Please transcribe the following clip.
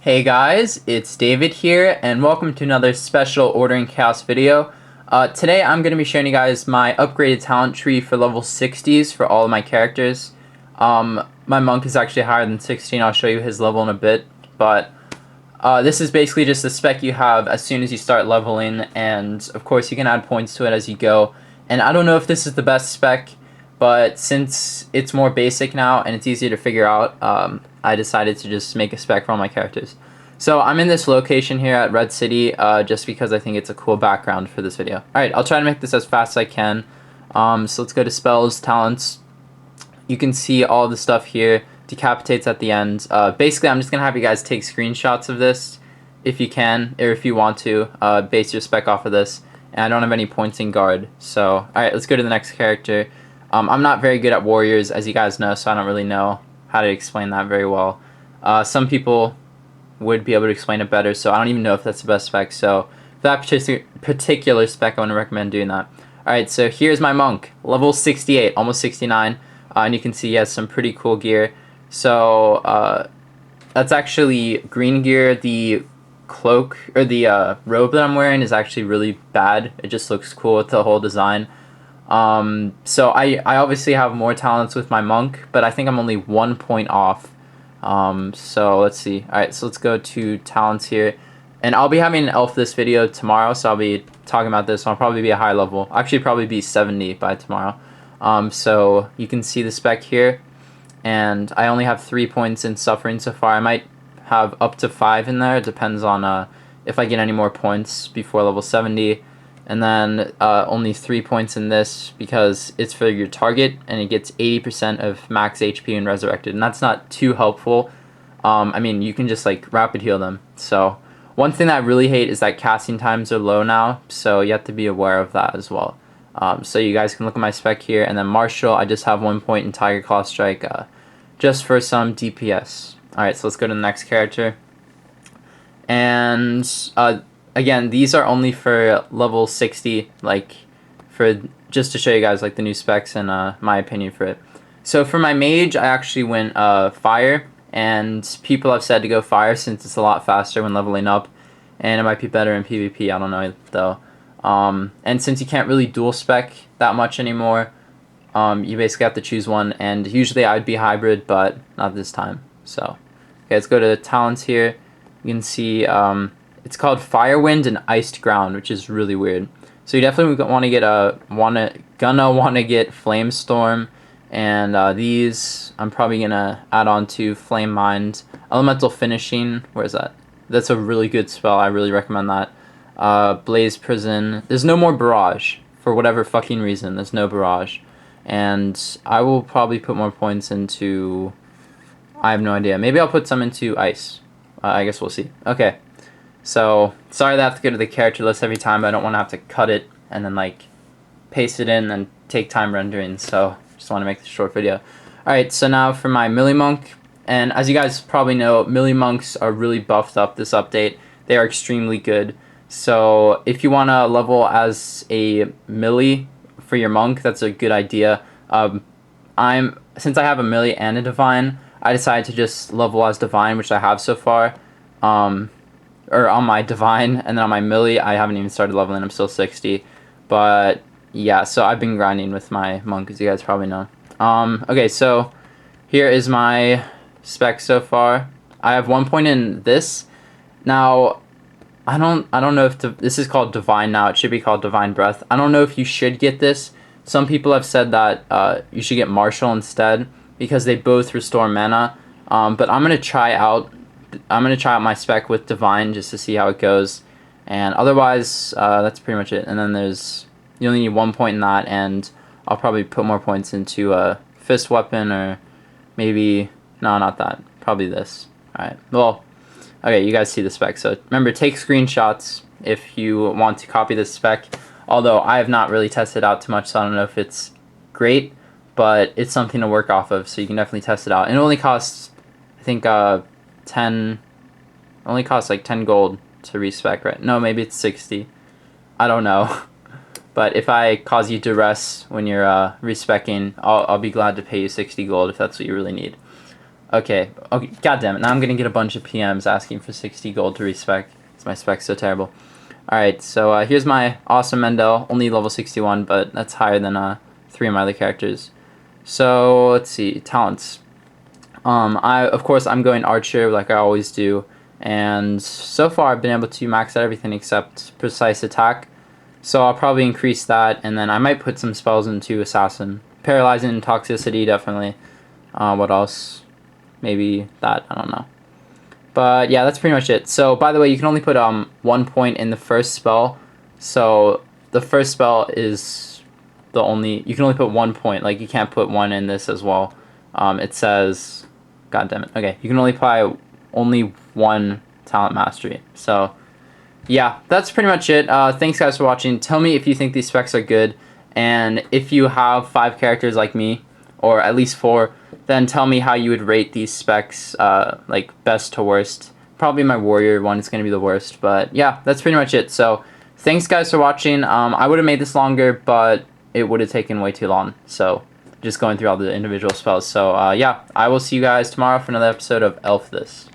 Hey guys, it's David here, and welcome to another special Ordering Chaos video. Today I'm going to be showing you guys my upgraded talent tree for level 60s for all of my characters. My monk is actually higher than 16, I'll show you his level in a bit, but this is basically just the spec you have as soon as you start leveling, and of course you can add points to it as you go. And I don't know if this is the best spec, but since it's more basic now and it's easier to figure out, I decided to just make a spec for all my characters. So I'm in this location here at Red City just because I think it's a cool background for this video. Alright, I'll try to make this as fast as I can. So let's go to spells, talents. You can see all the stuff here. Decapitates at the end. Basically, I'm just going to have you guys take screenshots of this if you can, or if you want to, base your spec off of this. And I don't have any points in guard. So, alright, let's go to the next character. I'm not very good at warriors, as you guys know, so I don't really know how to explain that very well. Some people would be able to explain it better, so I don't even know if that's the best spec. So for that particular spec, I want to recommend doing that. Alright, so here's my monk, level 68, almost 69, and you can see he has some pretty cool gear. So that's actually green gear. The cloak, or the robe that I'm wearing is actually really bad. It just looks cool with the whole design. So I obviously have more talents with my monk, but I think I'm only 1 point off. So let's see. Alright, so let's go to talents here. And I'll be having an elf this video tomorrow, so I'll be talking about this. I'll probably be a high level. Actually, probably be 70 by tomorrow. So you can see the spec here. And I only have 3 points in suffering so far. I might have up to 5 in there. It depends on if I get any more points before level 70. And then only 3 points in this because it's for your target and it gets 80% of max HP and resurrected, and that's not too helpful. I mean, you can just like rapid heal them. So one thing that I really hate is that casting times are low now, so you have to be aware of that as well. So you guys can look at my spec here, and then Marshall, I just have 1 point in Tiger Claw Strike just for some DPS. Alright, so let's go to the next character. And again, these are only for level 60, like, for just to show you guys like the new specs and my opinion for it. So for my mage, I actually went fire, and people have said to go fire since it's a lot faster when leveling up, and it might be better in PvP, I don't know though. And since you can't really dual spec that much anymore, you basically have to choose one, and usually I'd be hybrid, but not this time. So, okay, let's go to the talents here. You can see, it's called Firewind and Iced Ground, which is really weird. So you definitely want to get want to get Flamestorm, and these I'm probably gonna add on to Flame Mind, Elemental Finishing. Where is that? That's a really good spell. I really recommend that. Blaze Prison. There's no more Barrage for whatever fucking reason. There's no Barrage, and I will probably put more points into. I have no idea. Maybe I'll put some into Ice. I guess we'll see. Okay. So, sorry that I have to go to the character list every time, but I don't want to have to cut it and then, like, paste it in and take time rendering, so just want to make this short video. Alright, so now for my melee monk, and as you guys probably know, melee monks are really buffed up this update. They are extremely good. So, if you want to level as a melee for your monk, that's a good idea. Since I have a melee and a divine, I decided to just level as divine, which I have so far. Or on my divine, and then on my melee, I haven't even started leveling. I'm still 60, but yeah. So I've been grinding with my monk, as you guys probably know. Okay, so here is my spec so far. I have 1 point in this. Now, I don't know if this is called divine now. It should be called divine breath. I don't know if you should get this. Some people have said that you should get Marshall instead because they both restore mana. But I'm gonna try out my spec with divine just to see how it goes, and otherwise that's pretty much it. And then you only need 1 point in that, and I'll probably put more points into a fist weapon, or maybe no, not that, probably this. Alright, well, okay, you guys see the spec, so remember, take screenshots if you want to copy this spec, although I have not really tested out too much, so I don't know if it's great, but it's something to work off of, so you can definitely test it out. And it only costs, I think, only costs like 10 gold to respec, right? No, maybe it's 60. I don't know. But if I cause you duress when you're respecing, I'll be glad to pay you 60 gold if that's what you really need. Okay, god damn it. Now I'm gonna get a bunch of PMs asking for 60 gold to respec. My spec's so terrible. Alright, so here's my awesome Mendel, only level 61, but that's higher than 3 of my other characters. So, let's see, talents. Of course, I'm going Archer like I always do, and so far I've been able to max out everything except Precise Attack. So I'll probably increase that, and then I might put some spells into Assassin. Paralyzing and Toxicity, definitely. What else? Maybe that, I don't know. But yeah, that's pretty much it. So by the way, you can only put 1 point in the first spell. So the first spell is the only, you can only put 1 point. Like you can't put 1 in this as well. It says, god damn it. Okay, you can only apply only 1 talent mastery. So yeah, that's pretty much it. Thanks guys for watching. Tell me if you think these specs are good, and if you have 5 characters like me, or at least 4, then tell me how you would rate these specs, like best to worst. Probably my warrior one is going to be the worst, but yeah, that's pretty much it. So thanks guys for watching. I would have made this longer, but it would have taken way too long, so just going through all the individual spells. So yeah, I will see you guys tomorrow for another episode of Elf This.